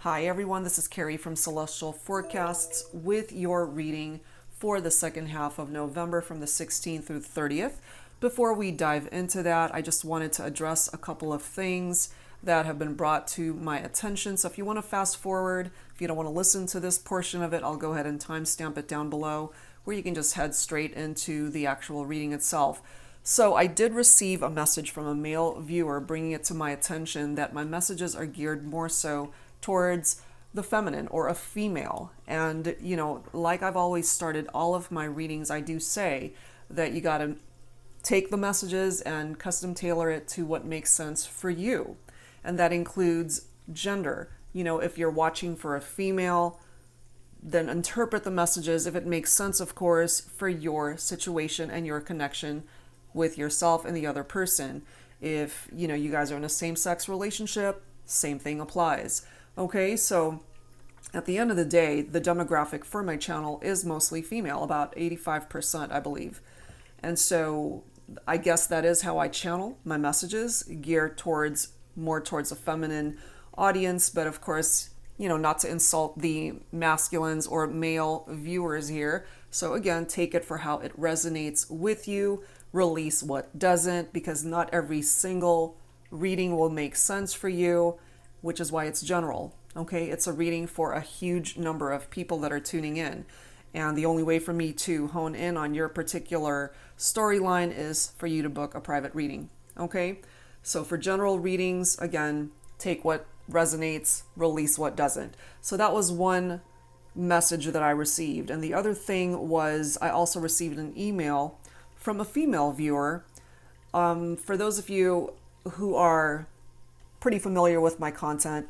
Hi everyone, this is Carrie from Celestial Forecasts with your reading for the second half of November from the 16th through the 30th. Before we dive into that, I just wanted to address a couple of things that have been brought to my attention. So if you want to fast forward, if you don't want to listen to this portion of it, I'll go ahead and timestamp it down below where you can just head straight into the actual reading itself. So I did receive a message from a male viewer bringing it to my attention that my messages are geared more so towards the feminine or a female. And, like I've always started all of my readings, I do say that you got to take the messages and custom tailor it to what makes sense for you. And that includes gender. If you're watching for a female, then interpret the messages, if it makes sense, of course, for your situation and your connection with yourself and the other person. If, you guys are in a same-sex relationship, same thing applies. Okay, so at the end of the day, the demographic for my channel is mostly female, about 85%, I believe. And so I guess that is how I channel my messages, geared more towards a feminine audience. But of course, not to insult the masculines or male viewers here. So again, take it for how it resonates with you, release what doesn't, because not every single reading will make sense for you, which is why it's general. Okay, it's a reading for a huge number of people that are tuning in. And the only way for me to hone in on your particular storyline is for you to book a private reading. Okay, so for general readings, again, take what resonates, release what doesn't. So that was one message that I received. And the other thing was I also received an email from a female viewer. For those of you who are pretty familiar with my content,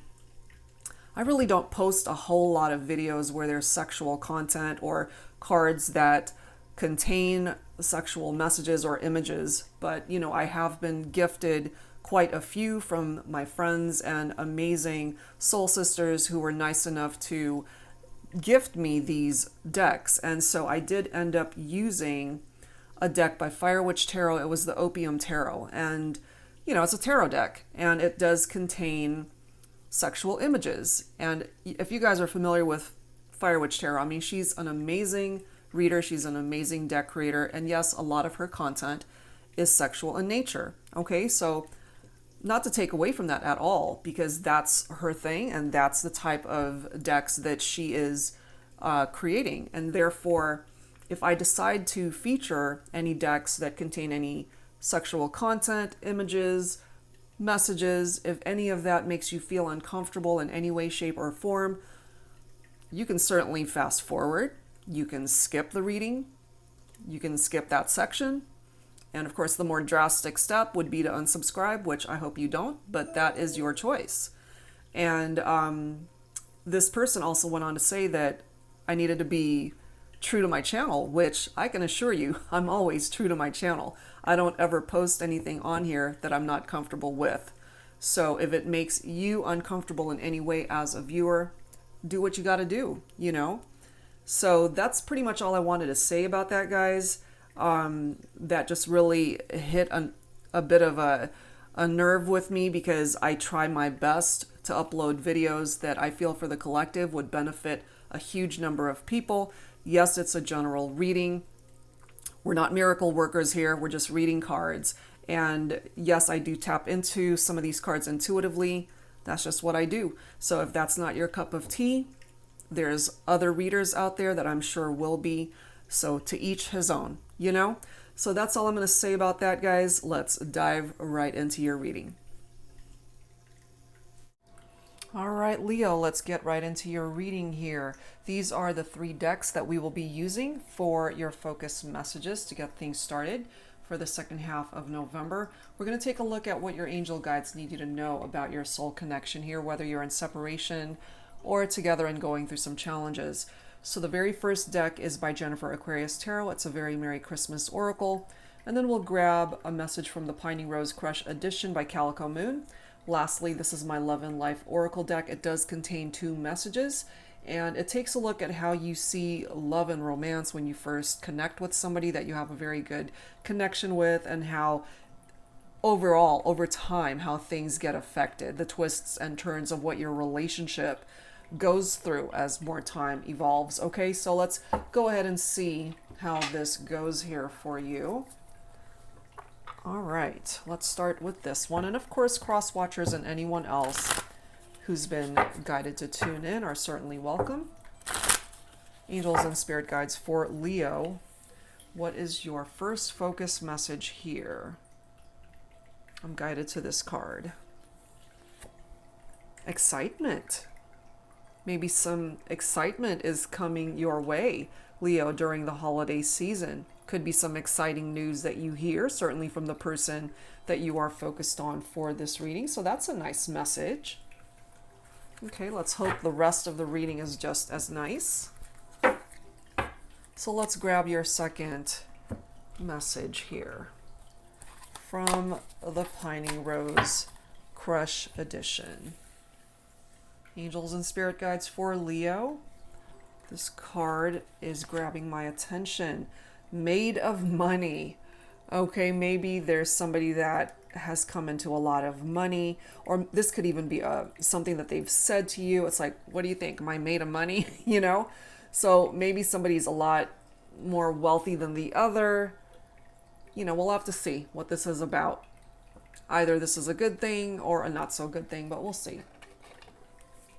I really don't post a whole lot of videos where there's sexual content or cards that contain sexual messages or images. But, I have been gifted quite a few from my friends and amazing soul sisters who were nice enough to gift me these decks. And so I did end up using a deck by Fire Witch Tarot. It was the Opium Tarot. And it's a tarot deck, and it does contain sexual images. And if you guys are familiar with Fire Witch Tarot, she's an amazing reader. She's an amazing deck creator. And yes, a lot of her content is sexual in nature. Okay, so not to take away from that at all, because that's her thing, and that's the type of decks that she is creating. And therefore, if I decide to feature any decks that contain any sexual content, images, messages, if any of that makes you feel uncomfortable in any way, shape, or form, you can certainly fast forward. You can skip the reading. You can skip that section. And of course, the more drastic step would be to unsubscribe, which I hope you don't, but that is your choice. And this person also went on to say that I needed to be true to my channel, which I can assure you, I'm always true to my channel. I don't ever post anything on here that I'm not comfortable with. So if it makes you uncomfortable in any way as a viewer, do what you got to do, So that's pretty much all I wanted to say about that, guys. That just really hit a bit of a nerve with me, because I try my best to upload videos that I feel for the collective would benefit a huge number of people. Yes, it's a general reading. We're not miracle workers here. We're just reading cards. And yes, I do tap into some of these cards intuitively. That's just what I do. So if that's not your cup of tea, there's other readers out there that I'm sure will be. So to each his own, So that's all I'm going to say about that, guys. Let's dive right into your reading. All right, Leo, let's get right into your reading here. These are the 3 decks that we will be using for your focus messages to get things started for the second half of November. We're going to take a look at what your angel guides need you to know about your soul connection here, whether you're in separation or together and going through some challenges. So the very first deck is by Jennifer Aquarius Tarot. It's a very Merry Christmas Oracle. And then we'll grab a message from the Pining Rose Crush Edition by Calico Moon. Lastly, this is my Love and Life Oracle deck. It does contain 2 messages, and it takes a look at how you see love and romance when you first connect with somebody that you have a very good connection with, and how overall, over time, how things get affected, the twists and turns of what your relationship goes through as more time evolves. Okay, so let's go ahead and see how this goes here for you. All right, let's start with this one. And of course, cross watchers and anyone else who's been guided to tune in are certainly welcome. Angels and spirit guides for Leo, what is your first focus message here? I'm guided to this card. Excitement. Maybe some excitement is coming your way, Leo, during the holiday season. Could be some exciting news that you hear, certainly from the person that you are focused on for this reading. So that's a nice message. Okay, let's hope the rest of the reading is just as nice. So let's grab your second message here from the Pining Rose Crush Edition. Angels and spirit guides for Leo. This card is grabbing my attention. Made of money. Okay, maybe there's somebody that has come into a lot of money, or this could even be something that they've said to you. It's like, what do you think? Am I made of money? You know? So maybe somebody's a lot more wealthy than the other. You know, we'll have to see what this is about. Either this is a good thing or a not so good thing, but we'll see.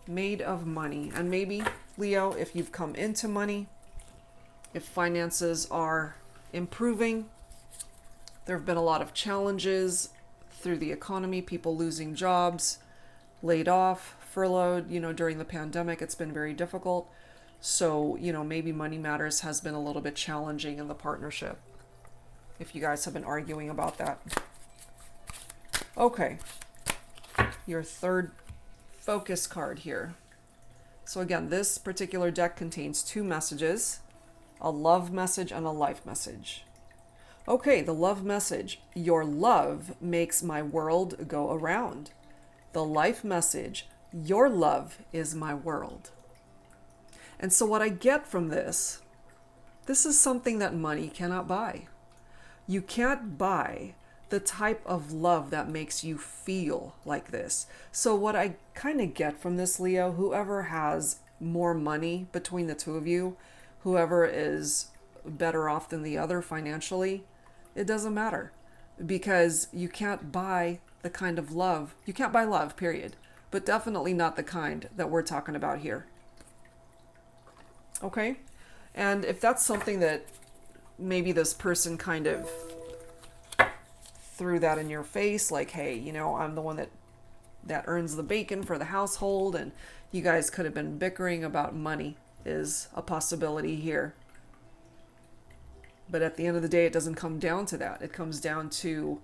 Made of money. And maybe, Leo, if you've come into money, if finances are improving, there have been a lot of challenges through the economy, people losing jobs, laid off, furloughed, you know, during the pandemic, it's been very difficult. So, you know, maybe money matters has been a little bit challenging in the partnership, if you guys have been arguing about that. Okay, your third focus card here. So again, this particular deck contains two messages, a love message and a life message. Okay, the love message, your love makes my world go around. The life message, your love is my world. And so what I get from this is something that money cannot buy. You can't buy the type of love that makes you feel like this. So what I kind of get from this, Leo, whoever has more money between the two of you, whoever is better off than the other financially, it doesn't matter, because you can't buy the kind of love. You can't buy love, period. But definitely not the kind that we're talking about here. Okay? And if that's something that maybe this person kind of threw that in your face, like, hey, you know, I'm the one that earns the bacon for the household, and you guys could have been bickering about money, is a possibility here. But at the end of the day, it doesn't come down to that. It comes down to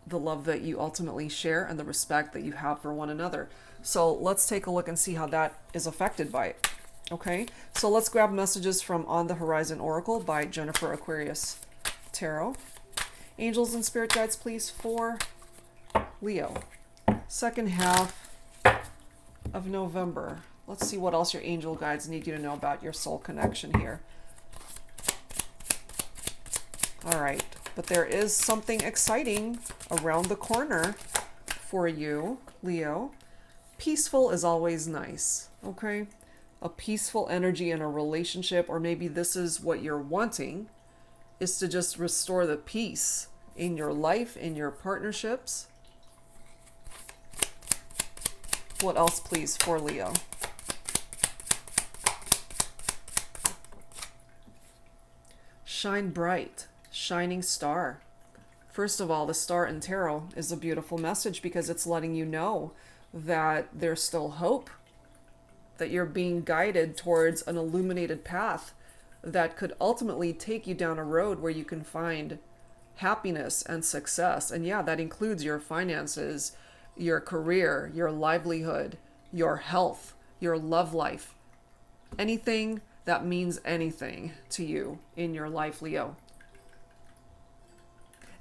the love that you ultimately share and the respect that you have for one another. So let's take a look and see how that is affected by it. Okay, so let's grab messages from On the Horizon Oracle by Jennifer Aquarius Tarot. Angels and spirit guides, please, for Leo. Second half of November. Let's see what else your angel guides need you to know about your soul connection here. All right, but there is something exciting around the corner for you, Leo. Peaceful is always nice, okay? A peaceful energy in a relationship, or maybe this is what you're wanting, is to just restore the peace in your life, in your partnerships. What else, please, for Leo? Shine bright, shining star. First of all, the star in tarot is a beautiful message because it's letting you know that there's still hope, that you're being guided towards an illuminated path that could ultimately take you down a road where you can find happiness and success. And yeah, that includes your finances, your career, your livelihood, your health, your love life, anything that means anything to you in your life, Leo.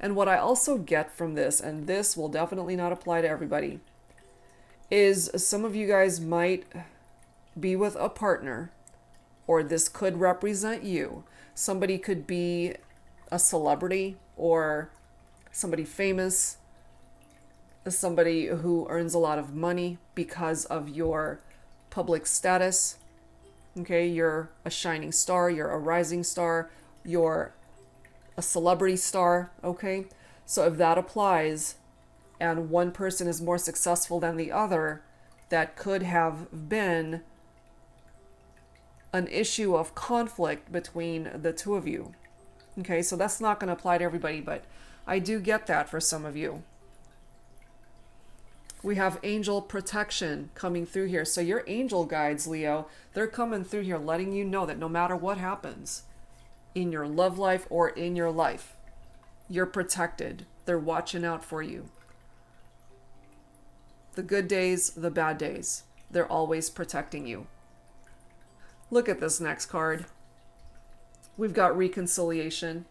And what I also get from this, and this will definitely not apply to everybody, is some of you guys might be with a partner, or this could represent you. Somebody could be a celebrity or somebody famous somebody who earns a lot of money because of your public status. Okay, you're a shining star, you're a rising star, you're a celebrity star, okay? So if that applies and one person is more successful than the other, that could have been an issue of conflict between the two of you. Okay, so that's not going to apply to everybody, but I do get that for some of you. We have angel protection coming through here. So your angel guides, Leo, they're coming through here letting you know that no matter what happens in your love life or in your life, you're protected. They're watching out for you. The good days, the bad days, they're always protecting you. Look at this next card. We've got reconciliation.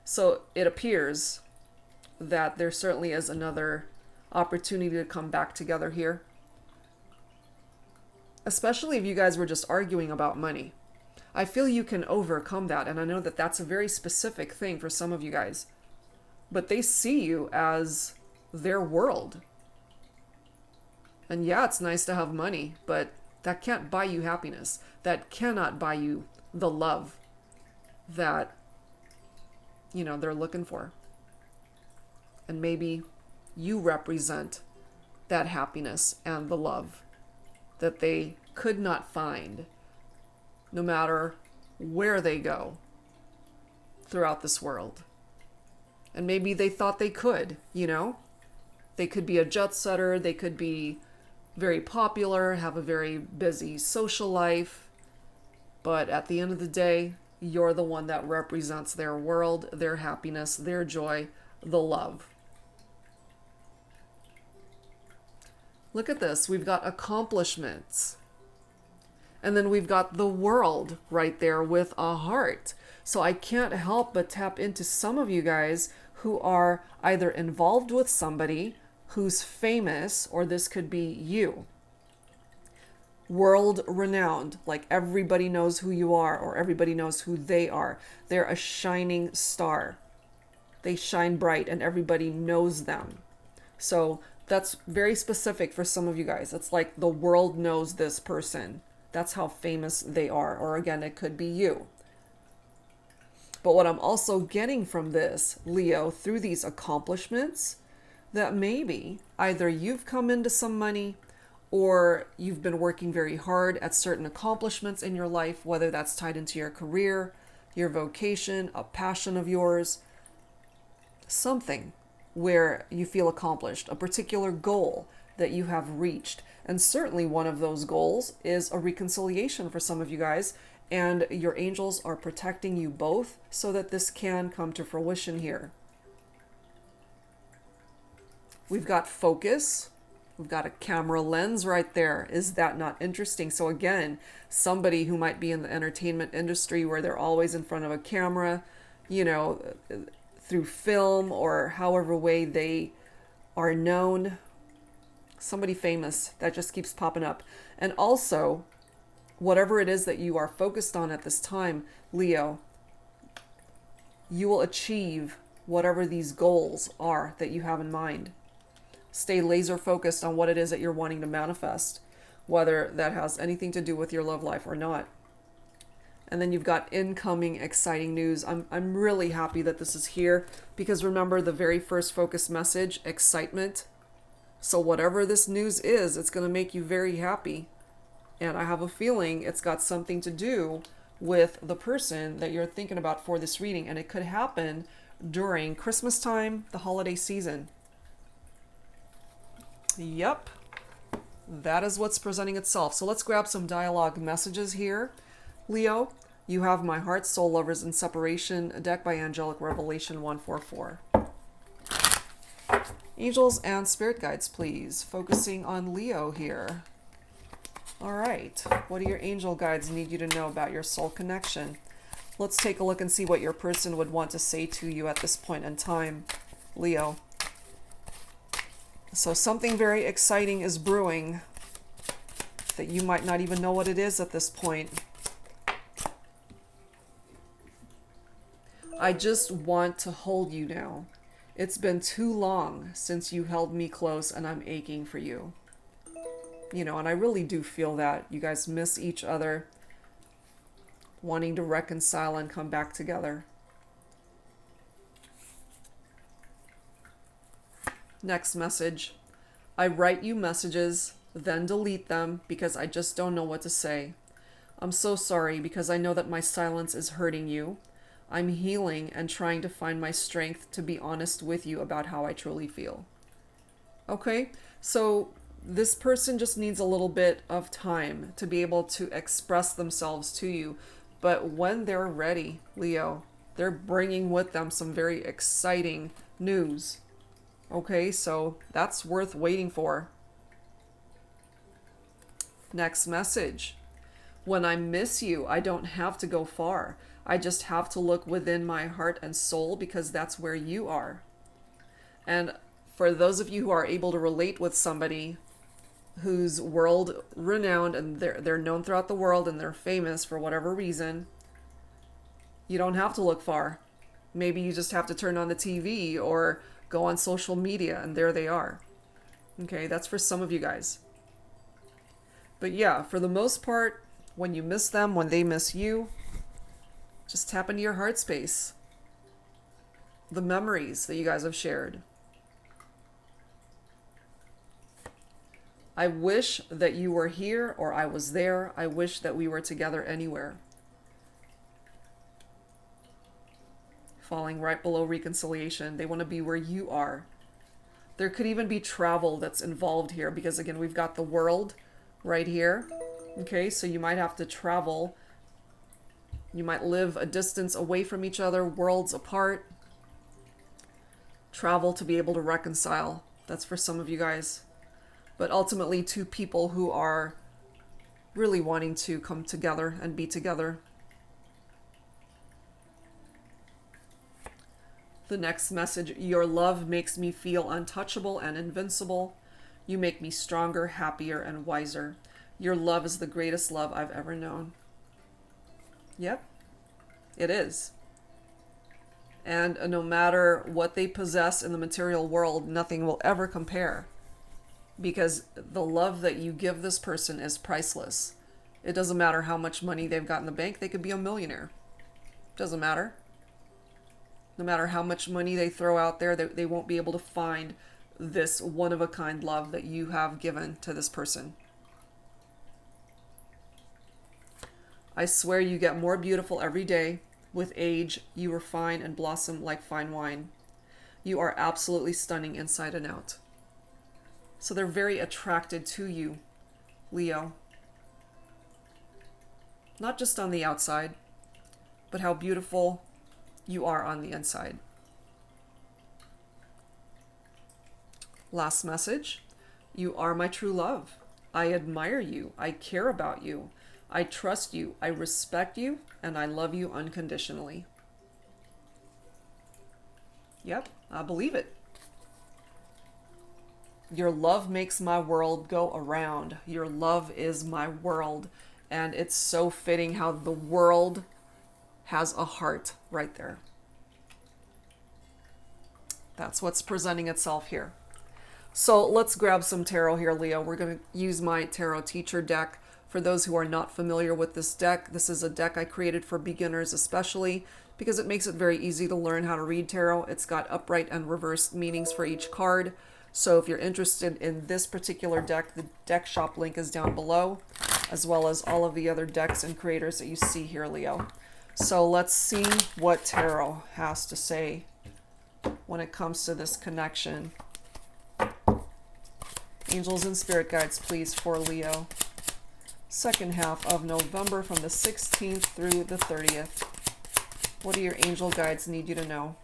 So it appears that there certainly is another opportunity to come back together here. Especially if you guys were just arguing about money. I feel you can overcome that, and I know that that's a very specific thing for some of you guys. But they see you as their world. And yeah, it's nice to have money, but that can't buy you happiness. That cannot buy you the love that, you know, they're looking for. And maybe you represent that happiness and the love that they could not find no matter where they go throughout this world. And maybe they thought they could, you know? They could be a jet setter, they could be very popular, have a very busy social life, but at the end of the day, you're the one that represents their world, their happiness, their joy, the love. Look at this. We've got accomplishments. And then we've got the world right there with a heart. So I can't help but tap into some of you guys who are either involved with somebody who's famous, or this could be you. World renowned, like everybody knows who you are, or everybody knows who they are. They're a shining star. They shine bright and everybody knows them. So that's very specific for some of you guys. It's like the world knows this person. That's how famous they are. Or again, it could be you. But what I'm also getting from this, Leo, through these accomplishments, that maybe either you've come into some money or you've been working very hard at certain accomplishments in your life, whether that's tied into your career, your vocation, a passion of yours, something where you feel accomplished, a particular goal that you have reached. And certainly one of those goals is a reconciliation for some of you guys, and your angels are protecting you both so that this can come to fruition here. We've got focus. We've got a camera lens right there. Is that not interesting? So again, somebody who might be in the entertainment industry where they're always in front of a camera, you know, through film or however way they are known. Somebody famous, that just keeps popping up. And also, whatever it is that you are focused on at this time, Leo, you will achieve whatever these goals are that you have in mind. Stay laser focused on what it is that you're wanting to manifest, whether that has anything to do with your love life or not. And then you've got incoming exciting news. I'm really happy that this is here, because remember the very first focus message, excitement. So whatever this news is, it's going to make you very happy. And I have a feeling it's got something to do with the person that you're thinking about for this reading. And it could happen during Christmas time, the holiday season. Yep, that is what's presenting itself. So let's grab some dialogue messages here. Leo, you have My Heart, Soul Lovers, and Separation, deck by Angelic Revelation 144. Angels and spirit guides, please. Focusing on Leo here. All right, what do your angel guides need you to know about your soul connection? Let's take a look and see what your person would want to say to you at this point in time, Leo. So something very exciting is brewing that you might not even know what it is at this point. I just want to hold you now It's been too long since you held me close and I'm aching for you. You know, and I really do feel that. You guys miss each other, wanting to reconcile and come back together. Next message. I write you messages, then delete them because I just don't know what to say. I'm so sorry because I know that my silence is hurting you. I'm healing and trying to find my strength to be honest with you about how I truly feel. Okay, so this person just needs a little bit of time to be able to express themselves to you. But when they're ready, Leo, they're bringing with them some very exciting news. Okay, so that's worth waiting for. Next message. When I miss you, I don't have to go far. I just have to look within my heart and soul because that's where you are. And for those of you who are able to relate with somebody who's world renowned and they're known throughout the world and they're famous for whatever reason, you don't have to look far. Maybe you just have to turn on the TV or go on social media and there they are. Okay, that's for some of you guys. But yeah, for the most part, when you miss them, when they miss you, just tap into your heart space. The memories that you guys have shared. I wish that you were here or I was there. I wish that we were together anywhere. Falling right below reconciliation. They want to be where you are. There could even be travel that's involved here because again, we've got the world right here. Okay, so you might have to travel. You might live a distance away from each other, worlds apart. Travel to be able to reconcile. That's for some of you guys. But ultimately, two people who are really wanting to come together and be together. The next message, your love makes me feel untouchable and invincible. You make me stronger, happier, and wiser. Your love is the greatest love I've ever known. Yep, it is. And no matter what they possess in the material world, nothing will ever compare. Because the love that you give this person is priceless. It doesn't matter how much money they've got in the bank. They could be a millionaire. Doesn't matter. No matter how much money they throw out there, they won't be able to find this one-of-a-kind love that you have given to this person. I swear you get more beautiful every day. With age, you refine and blossom like fine wine. You are absolutely stunning inside and out. So they're very attracted to you, Leo. Not just on the outside, but how beautiful you are on the inside. Last message. You are my true love. I admire you. I care about you. I trust you. I respect you. And I love you unconditionally. Yep, I believe it. Your love makes my world go around. Your love is my world. And it's so fitting how the world has a heart right there. That's what's presenting itself here. So let's grab some tarot here, Leo. We're going to use my tarot teacher deck. For those who are not familiar with this deck, this is a deck I created for beginners especially because it makes it very easy to learn how to read tarot. It's got upright and reversed meanings for each card. So if you're interested in this particular deck, the deck shop link is down below, as well as all of the other decks and creators that you see here, Leo. So let's see what tarot has to say when it comes to this connection. Angels and spirit guides, please, for Leo. Second half of November from the 16th through the 30th. What do your angel guides need you to know?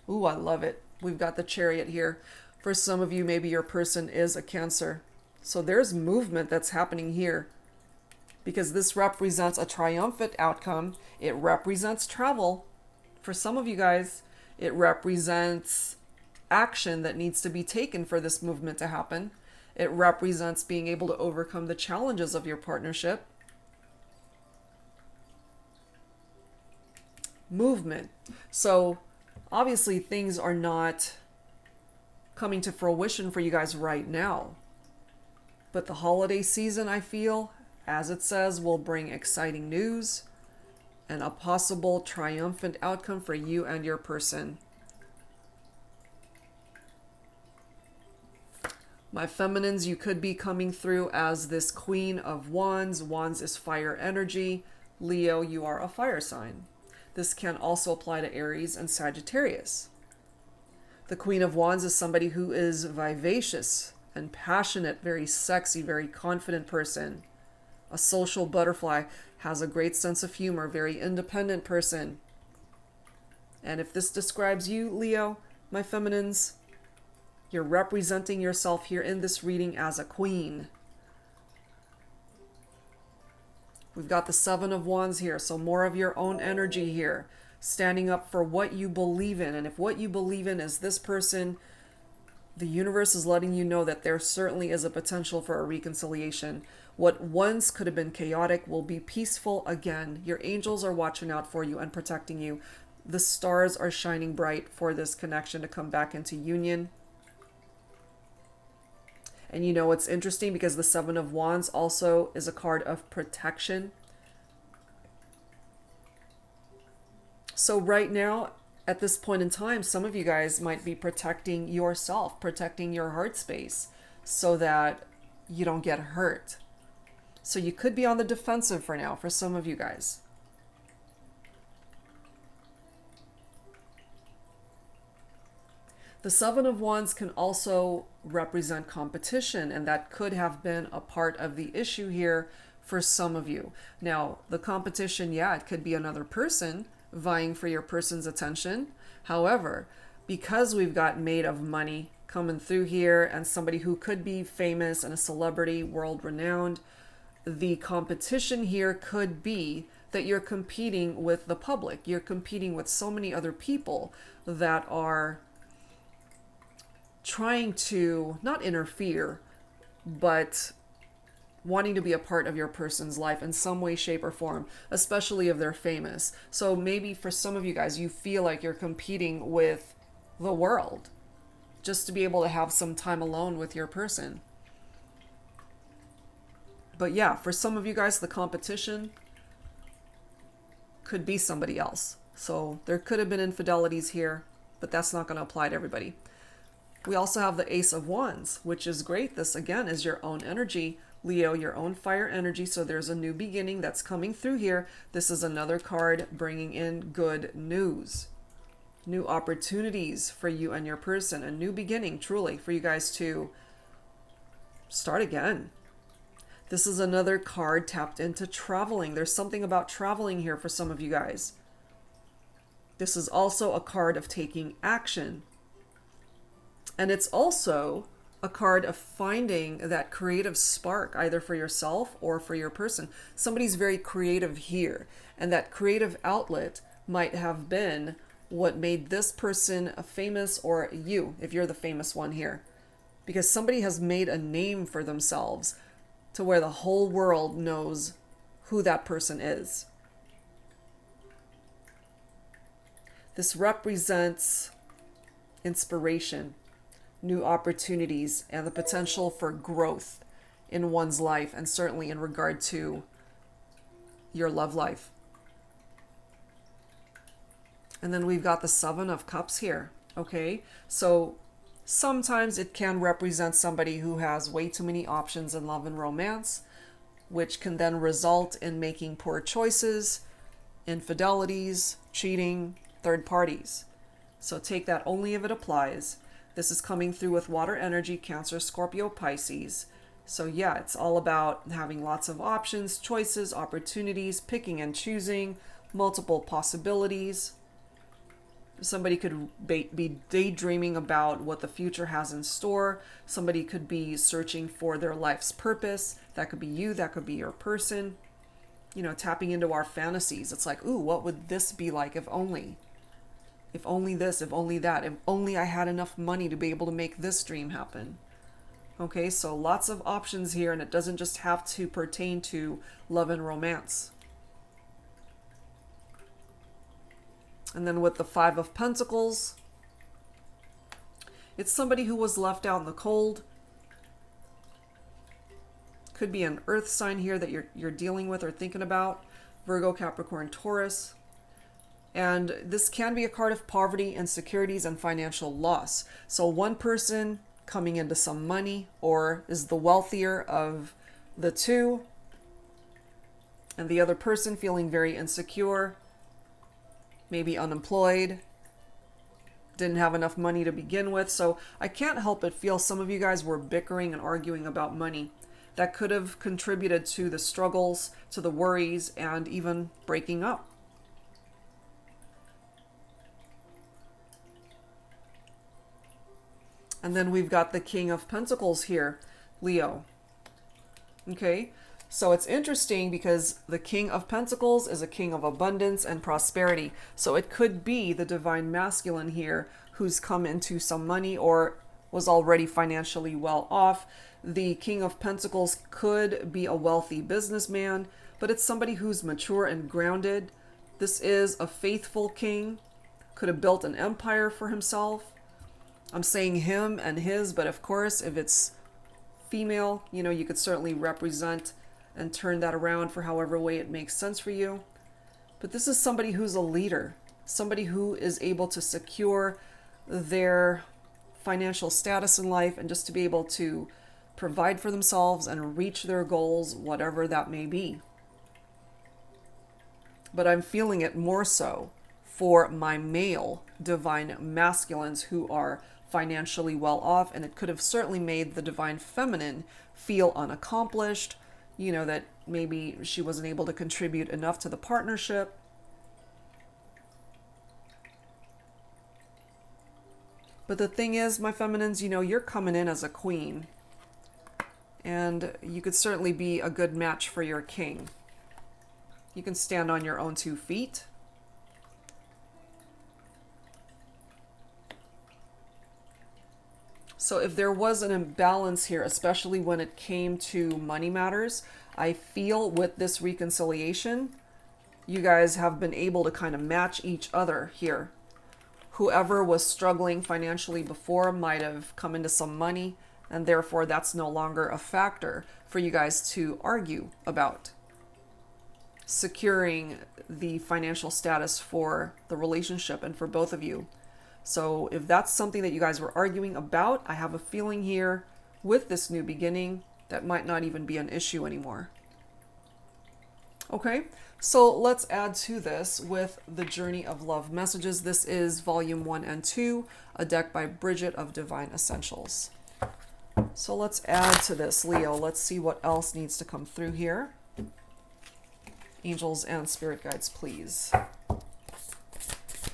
Ooh, I love it. We've got the Chariot here. For some of you, maybe your person is a Cancer. So there's movement that's happening here. Because this represents a triumphant outcome. It represents travel. For some of you guys, it represents action that needs to be taken for this movement to happen. It represents being able to overcome the challenges of your partnership. Movement. So Obviously, things are not coming to fruition for you guys right now. But the holiday season, I feel, as it says, will bring exciting news and a possible triumphant outcome for you and your person. My feminines, you could be coming through as this Queen of Wands. Wands is fire energy. Leo, you are a fire sign. This can also apply to Aries and Sagittarius. The Queen of Wands is somebody who is vivacious and passionate, very sexy, very confident person. A social butterfly, has a great sense of humor, very independent person. And if this describes you, Leo, my feminines, you're representing yourself here in this reading as a queen. We've got the Seven of Wands here, so more of your own energy here, standing up for what you believe in. And if what you believe in is this person, the universe is letting you know that there certainly is a potential for a reconciliation. What once could have been chaotic will be peaceful again. Your angels are watching out for you and protecting you. The stars are shining bright for this connection to come back into union. And you know, it's interesting because the Seven of Wands also is a card of protection. So right now, at this point in time, some of you guys might be protecting yourself, protecting your heart space so that you don't get hurt. So you could be on the defensive for now for some of you guys. The Seven of Wands can also represent competition, and that could have been a part of the issue here for some of you. Now, the competition, yeah, it could be another person vying for your person's attention. However, because we've got Maid of Money coming through here and somebody who could be famous and a celebrity, world renowned, the competition here could be that you're competing with the public. You're competing with so many other people that are trying to not interfere, but wanting to be a part of your person's life in some way, shape, or form, especially if they're famous. So maybe for some of you guys, you feel like you're competing with the world just to be able to have some time alone with your person. But yeah, for some of you guys, the competition could be somebody else. So there could have been infidelities here, but that's not going to apply to everybody. We also have the Ace of Wands, which is great. This, again, is your own energy. Leo, your own fire energy. So there's a new beginning that's coming through here. This is another card bringing in good news. New opportunities for you and your person. A new beginning, truly, for you guys to start again. This is another card tapped into traveling. There's something about traveling here for some of you guys. This is also a card of taking action. And it's also a card of finding that creative spark, either for yourself or for your person. Somebody's very creative here, and that creative outlet might have been what made this person famous, or you, if you're the famous one here. Because somebody has made a name for themselves to where the whole world knows who that person is. This represents inspiration, new opportunities, and the potential for growth in one's life, and certainly in regard to your love life. And then we've got the Seven of Cups here, okay? So sometimes it can represent somebody who has way too many options in love and romance, which can then result in making poor choices, infidelities, cheating, third parties. So take that only if it applies. This is coming through with water energy, Cancer, Scorpio, Pisces. So yeah, it's all about having lots of options, choices, opportunities, picking and choosing, multiple possibilities. Somebody could be daydreaming about what the future has in store. Somebody could be searching for their life's purpose. That could be you, that could be your person. You know, tapping into our fantasies. It's like, ooh, what would this be like if only? If only this, if only that, if only I had enough money to be able to make this dream happen. Okay, so lots of options here, and it doesn't just have to pertain to love and romance. And then with the Five of Pentacles, it's somebody who was left out in the cold. Could be an earth sign here that you're dealing with or thinking about. Virgo, Capricorn, Taurus. And this can be a card of poverty, insecurities, and financial loss. So one person coming into some money or is the wealthier of the two, and the other person feeling very insecure, maybe unemployed, didn't have enough money to begin with. So I can't help but feel some of you guys were bickering and arguing about money. That could have contributed to the struggles, to the worries, and even breaking up. And then we've got the King of Pentacles here, Leo. Okay, so it's interesting because the King of Pentacles is a king of abundance and prosperity. So it could be the divine masculine here who's come into some money or was already financially well off. The King of Pentacles could be a wealthy businessman, but it's somebody who's mature and grounded. This is a faithful king, could have built an empire for himself. I'm saying him and his, but of course, if it's female, you know, you could certainly represent and turn that around for however way it makes sense for you. But this is somebody who's a leader, somebody who is able to secure their financial status in life and just to be able to provide for themselves and reach their goals, whatever that may be. But I'm feeling it more so for my male divine masculines who are financially well off, and it could have certainly made the divine feminine feel unaccomplished, you know, that maybe she wasn't able to contribute enough to the partnership. But the thing is, my feminines, you know, you're coming in as a queen, and you could certainly be a good match for your king. You can stand on your own 2 feet. So if there was an imbalance here, especially when it came to money matters, I feel with this reconciliation, you guys have been able to kind of match each other here. Whoever was struggling financially before might have come into some money, and therefore that's no longer a factor for you guys to argue about. Securing the financial status for the relationship and for both of you. So if that's something that you guys were arguing about, I have a feeling here with this new beginning that might not even be an issue anymore. Okay, so let's add to this with the Journey of Love messages. This is volume 1 and 2, a deck by Bridget of Divine Essentials. So let's add to this, Leo. Let's see what else needs to come through here. Angels and spirit guides, please.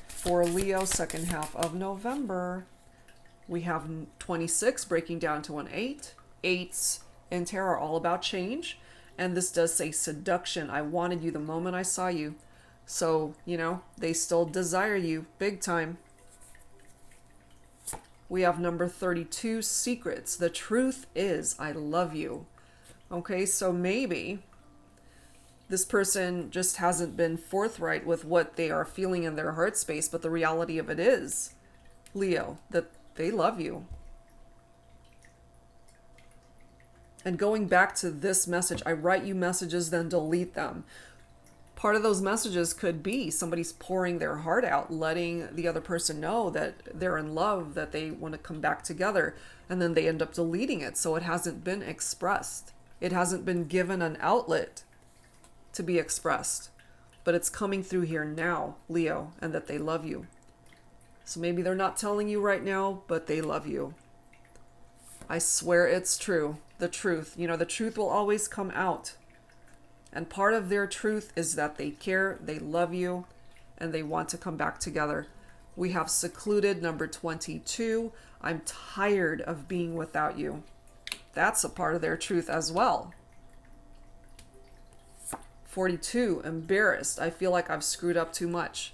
For Leo, second half of November, we have 26 breaking down to an 8. 8s in tarot are all about change. And this does say seduction. I wanted you the moment I saw you. So, you know, they still desire you big time. We have number 32, secrets. The truth is, I love you. Okay, so maybe this person just hasn't been forthright with what they are feeling in their heart space, but the reality of it is, Leo, that they love you. And going back to this message, I write you messages, then delete them. Part of those messages could be somebody's pouring their heart out, letting the other person know that they're in love, that they want to come back together, and then they end up deleting it. So it hasn't been expressed. It hasn't been given an outlet to be expressed, but it's coming through here now, Leo, and that they love you. So maybe they're not telling you right now, but they love you. I swear it's true. The truth, you know, the truth will always come out. And part of their truth is that they care, they love you, and they want to come back together. We have secluded, number 22. I'm tired of being without you. That's a part of their truth as well. 42, embarrassed. I feel like I've screwed up too much.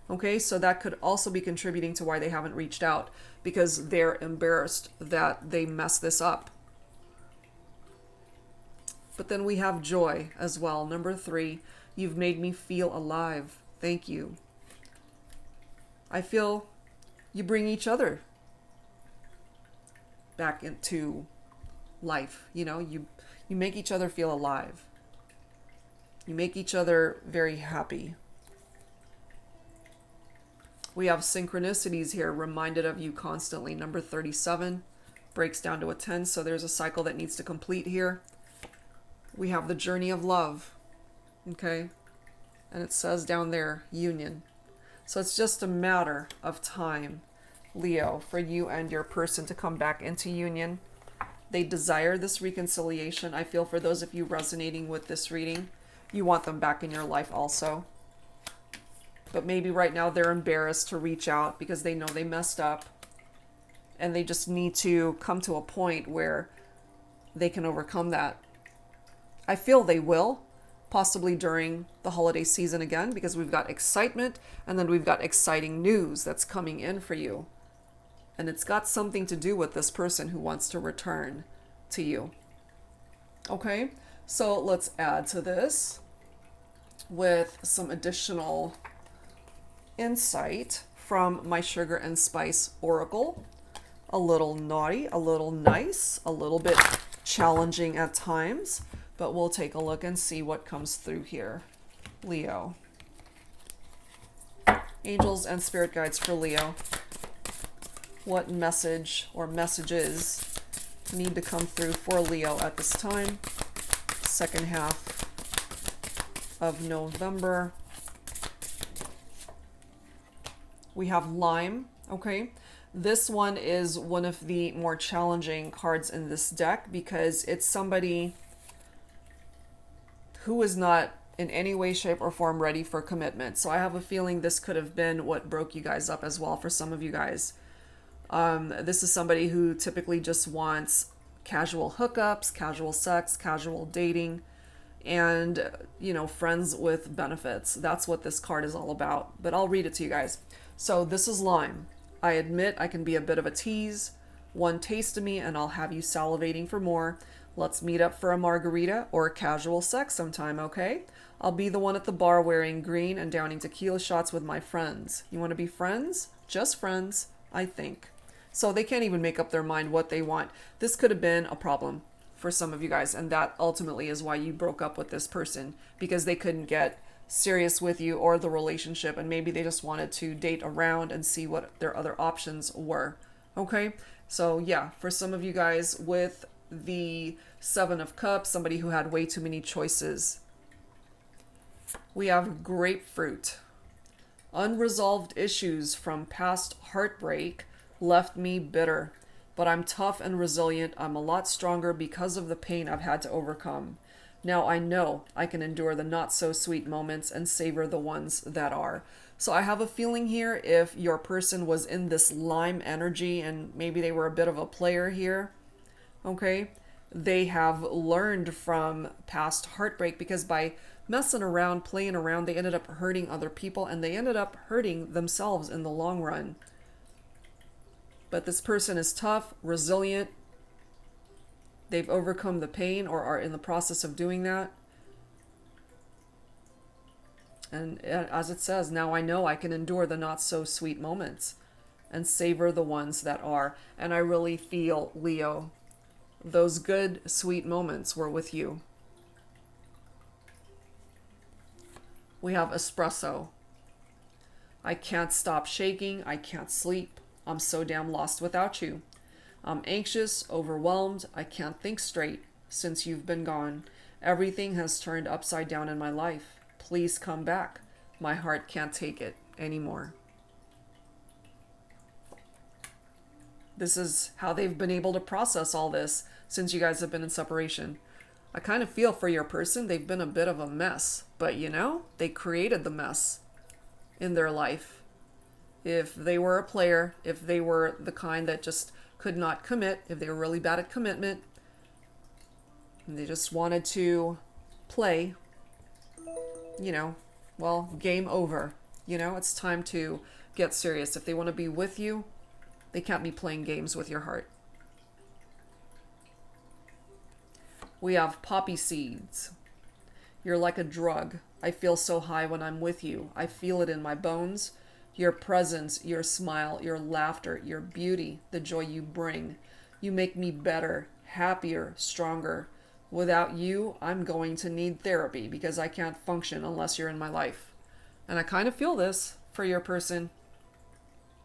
Okay, so that could also be contributing to why they haven't reached out, because they're embarrassed that they messed this up. But then we have joy as well. Number 3, you've made me feel alive. Thank you. I feel you bring each other back into life. You know, you make each other feel alive. You make each other very happy. We have synchronicities here, reminded of you constantly. Number 37 breaks down to a 10, so there's a cycle that needs to complete here. We have the journey of love, okay? And it says down there, union. So it's just a matter of time, Leo, for you and your person to come back into union. They desire this reconciliation. I feel for those of you resonating with this reading, you want them back in your life also. But maybe right now they're embarrassed to reach out because they know they messed up. And they just need to come to a point where they can overcome that. I feel they will, possibly during the holiday season again, because we've got excitement and then we've got exciting news that's coming in for you. And it's got something to do with this person who wants to return to you. Okay, so let's add to this with some additional insight from my Sugar and Spice Oracle. A little naughty, a little nice, a little bit challenging at times, but we'll take a look and see what comes through here. Leo. Angels and spirit guides for Leo. What message or messages need to come through for Leo at this time? Second half of November. We have Lime, okay? This one is one of the more challenging cards in this deck because it's somebody who is not in any way, shape, or form ready for commitment. So I have a feeling this could have been what broke you guys up as well for some of you guys. This is somebody who typically just wants casual hookups, casual sex, casual dating, and, you know, friends with benefits. That's what this card is all about. But I'll read it to you guys. So this is Lime. I admit I can be a bit of a tease. One taste of me and I'll have you salivating for more. Let's meet up for a margarita or casual sex sometime, okay? I'll be the one at the bar wearing green and downing tequila shots with my friends. You want to be friends? Just friends, I think. So they can't even make up their mind what they want. This could have been a problem for some of you guys, and that ultimately is why you broke up with this person, because they couldn't get serious with you or the relationship, and maybe they just wanted to date around and see what their other options were. Okay, so yeah, for some of you guys with the Seven of Cups, somebody who had way too many choices. We have Grapefruit. Unresolved issues from past heartbreak left me bitter, but I'm tough and resilient. I'm a lot stronger because of the pain I've had to overcome. Now I know I can endure the not so sweet moments and savor the ones that are. So I have a feeling here, if your person was in this Lime energy and maybe they were a bit of a player here, okay, they have learned from past heartbreak, because by messing around, playing around, they ended up hurting other people and they ended up hurting themselves in the long run. But this person is tough, resilient. They've overcome the pain or are in the process of doing that. And as it says, now I know I can endure the not so sweet moments and savor the ones that are. And I really feel, Leo, those good, sweet moments were with you. We have Espresso. I can't stop shaking. I can't sleep. I'm so damn lost without you. I'm anxious, overwhelmed. I can't think straight since you've been gone. Everything has turned upside down in my life. Please come back. My heart can't take it anymore. This is how they've been able to process all this since you guys have been in separation. I kind of feel for your person. They've been a bit of a mess, but you know, they created the mess in their life. If they were a player, if they were the kind that just could not commit, if they were really bad at commitment, and they just wanted to play, you know, well, game over. You know, it's time to get serious. If they want to be with you, they can't be playing games with your heart. We have Poppy Seeds. You're like a drug. I feel so high when I'm with you. I feel it in my bones. Your presence, your smile, your laughter, your beauty, the joy you bring. You make me better, happier, stronger. Without you, I'm going to need therapy because I can't function unless you're in my life. And I kind of feel this for your person.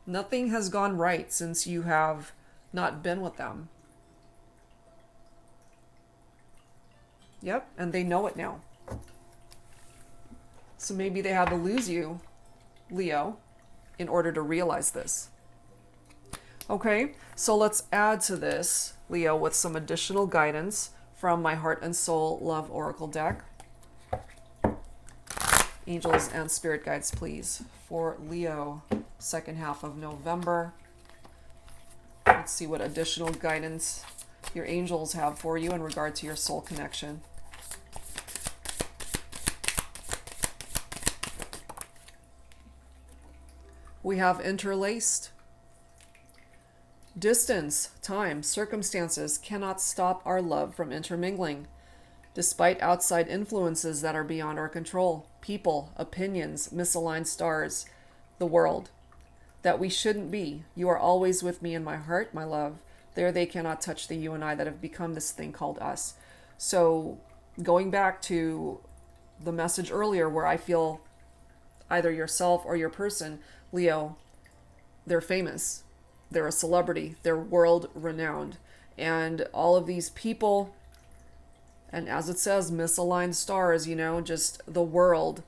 Nothing has gone right since you have not been with them. Yep, and they know it now. So maybe they had to lose you, Leo, in order to realize this. Okay, so let's add to this, Leo, with some additional guidance from my Heart and Soul Love Oracle deck. Angels and spirit guides, please, for Leo, second half of November. Let's see what additional guidance your angels have for you in regard to your soul connection. We have interlaced. Distance, time, circumstances cannot stop our love from intermingling. Despite outside influences that are beyond our control, people, opinions, misaligned stars, the world, that we shouldn't be. You are always with me in my heart, my love. There they cannot touch the you and I that have become this thing called us. So going back to the message earlier where I feel either yourself or your person, Leo, they're famous. They're a celebrity. They're world renowned. And all of these people, and as it says, misaligned stars, just the world,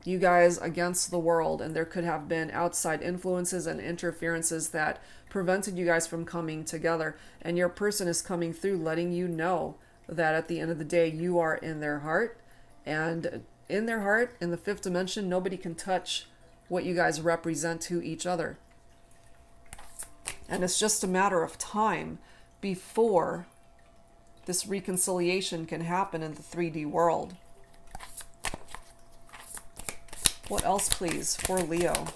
you guys against the world. And there could have been outside influences and interferences that prevented you guys from coming together. And your person is coming through, letting you know that at the end of the day, you are in their heart. And in their heart, in the fifth dimension, nobody can touch what you guys represent to each other. And it's just a matter of time before this reconciliation can happen in the 3D world. What else, please, for Leo?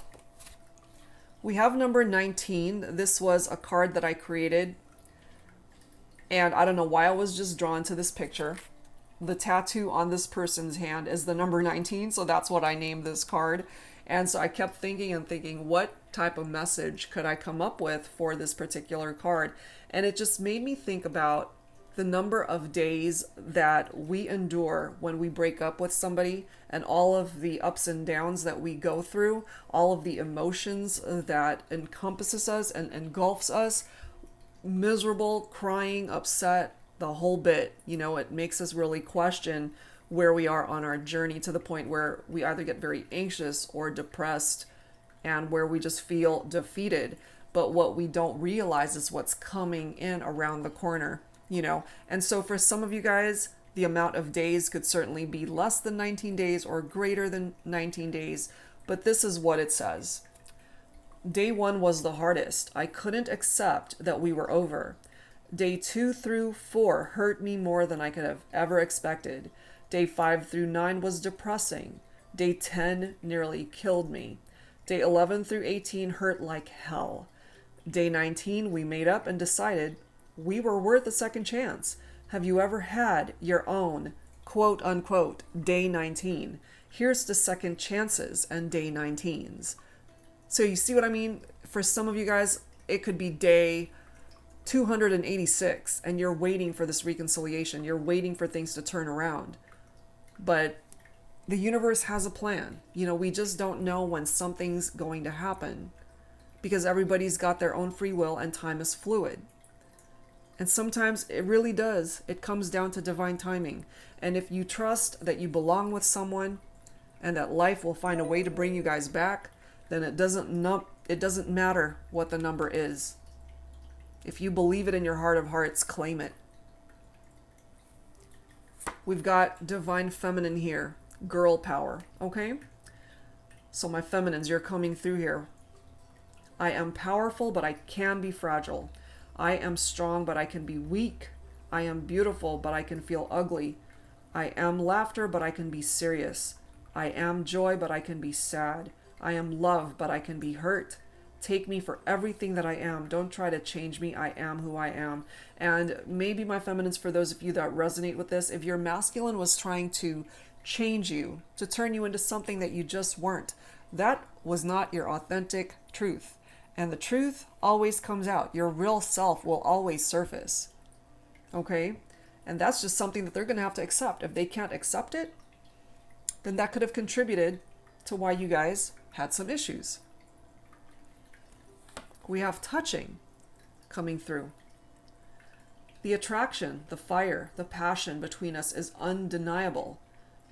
We have number 19. This was a card that I created. And I don't know why I was just drawn to this picture. The tattoo on this person's hand is the number 19. So that's what I named this card. And so I kept thinking, what type of message could I come up with for this particular card? And it just made me think about the number of days that we endure when we break up with somebody and all of the ups and downs that we go through, all of the emotions that encompasses us and engulfs us, miserable, crying, upset, the whole bit. It makes us really question where we are on our journey, to the point where we either get very anxious or depressed and where we just feel defeated. But what we don't realize is what's coming in around the corner, And so for some of you guys, the amount of days could certainly be less than 19 days or greater than 19 days. But this is what it says. Day 1 was the hardest. I couldn't accept that we were over. Day 2 through 4 hurt me more than I could have ever expected. Day 5 through 9 was depressing. Day 10 nearly killed me. Day 11 through 18 hurt like hell. Day 19, we made up and decided we were worth a second chance. Have you ever had your own, quote unquote, day 19? Here's to second chances and day 19s. So you see what I mean? For some of you guys, it could be day 286 and you're waiting for this reconciliation. You're waiting for things to turn around. But the universe has a plan. We just don't know when something's going to happen because everybody's got their own free will and time is fluid. And sometimes it really does. It comes down to divine timing. And if you trust that you belong with someone and that life will find a way to bring you guys back, then it doesn't matter what the number is. If you believe it in your heart of hearts, claim it. We've got divine feminine here, girl power, okay? So my feminines, you're coming through here. I am powerful, but I can be fragile. I am strong, but I can be weak. I am beautiful, but I can feel ugly. I am laughter, but I can be serious. I am joy, but I can be sad. I am love, but I can be hurt. Take me for everything that I am. Don't try to change me. I am who I am. And maybe my feminines, for those of you that resonate with this, if your masculine was trying to change you, to turn you into something that you just weren't, that was not your authentic truth. And the truth always comes out. Your real self will always surface. Okay? And that's just something that they're going to have to accept. If they can't accept it, then that could have contributed to why you guys had some issues. We have touching coming through. The attraction, the fire, the passion between us is undeniable.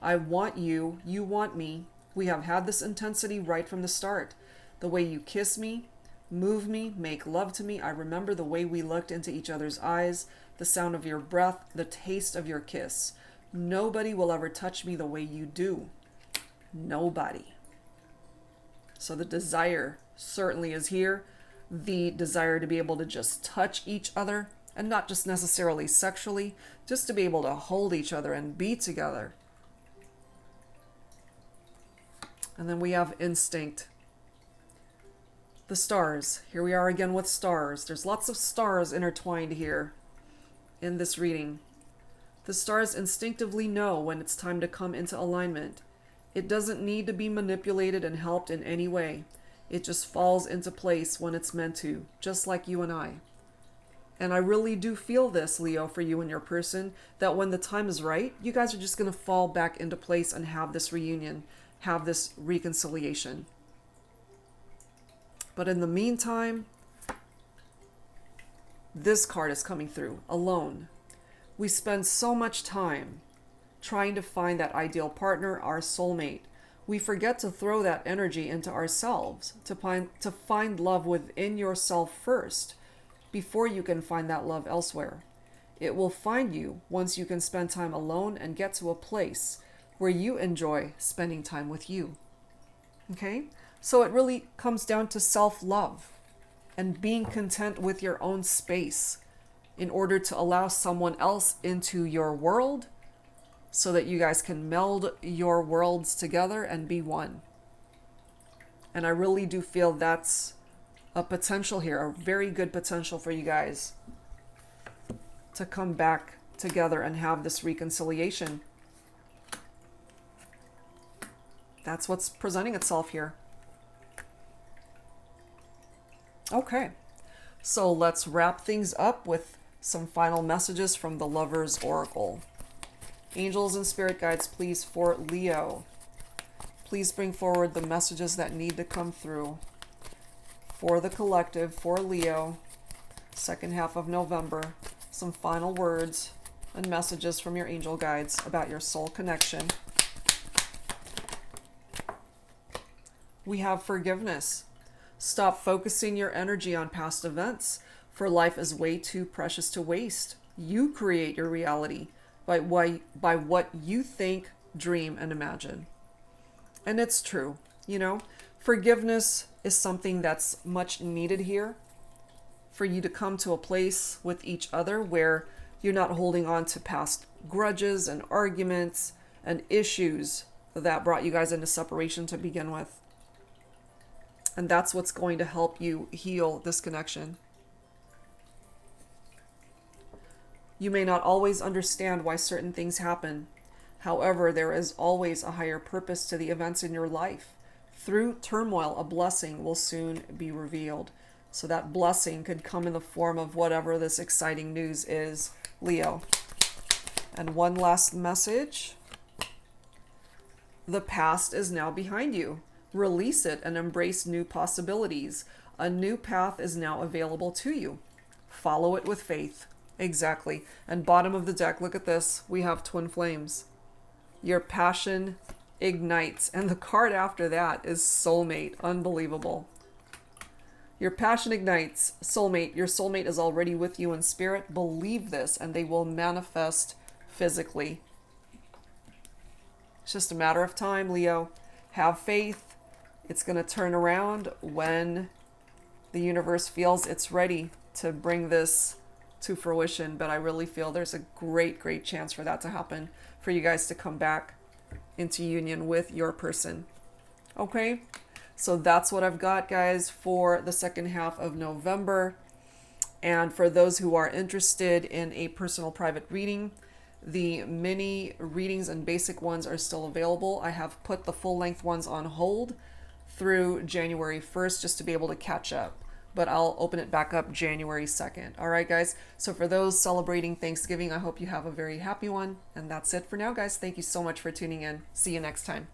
I want you, you want me. We have had this intensity right from the start. The way you kiss me, move me, make love to me. I remember the way we looked into each other's eyes, the sound of your breath, the taste of your kiss. Nobody will ever touch me the way you do. Nobody. So the desire certainly is here. The desire to be able to just touch each other, and not just necessarily sexually, just to be able to hold each other and be together. And then we have instinct. The stars. Here we are again with stars. There's lots of stars intertwined here in this reading. The stars instinctively know when it's time to come into alignment. It doesn't need to be manipulated and helped in any way. It just falls into place when it's meant to, just like you and I. And I really do feel this, Leo, for you and your person, that when the time is right, you guys are just going to fall back into place and have this reunion, have this reconciliation. But in the meantime, this card is coming through, alone. We spend so much time trying to find that ideal partner, our soulmate. We forget to throw that energy into ourselves, to find love within yourself first, before you can find that love elsewhere. It will find you once you can spend time alone and get to a place where you enjoy spending time with you. Okay? So it really comes down to self-love and being content with your own space in order to allow someone else into your world so that you guys can meld your worlds together and be one. And I really do feel that's a potential here, a very good potential for you guys to come back together and have this reconciliation. That's what's presenting itself here. Okay, so let's wrap things up with some final messages from the Lover's Oracle. Angels and spirit guides, please, for Leo. Please bring forward the messages that need to come through for the collective, for Leo, second half of November. Some final words and messages from your angel guides about your soul connection. We have forgiveness. Stop focusing your energy on past events, for life is way too precious to waste. You create your reality by what you think, dream, and imagine. And it's true, you know. Forgiveness is something that's much needed here for you to come to a place with each other where you're not holding on to past grudges and arguments and issues that brought you guys into separation to begin with. And that's what's going to help you heal this connection. You may not always understand why certain things happen. However, there is always a higher purpose to the events in your life. Through turmoil, a blessing will soon be revealed. So that blessing could come in the form of whatever this exciting news is, Leo. And one last message. The past is now behind you. Release it and embrace new possibilities. A new path is now available to you. Follow it with faith. Exactly. And bottom of the deck, look at this. We have twin flames. Your passion ignites. And the card after that is soulmate. Unbelievable. Your passion ignites. Soulmate. Your soulmate is already with you in spirit. Believe this and they will manifest physically. It's just a matter of time, Leo. Have faith. It's going to turn around when the universe feels it's ready to bring this to fruition. But I really feel there's a great, great chance for that to happen, for you guys to come back into union with your person. Okay, so that's what I've got, guys, for the second half of November. And for those who are interested in a personal private reading, the mini readings and basic ones are still available. I have put the full length ones on hold through January 1st just to be able to catch up. But I'll open it back up January 2nd. All right, guys. So for those celebrating Thanksgiving, I hope you have a very happy one. And that's it for now, guys. Thank you so much for tuning in. See you next time.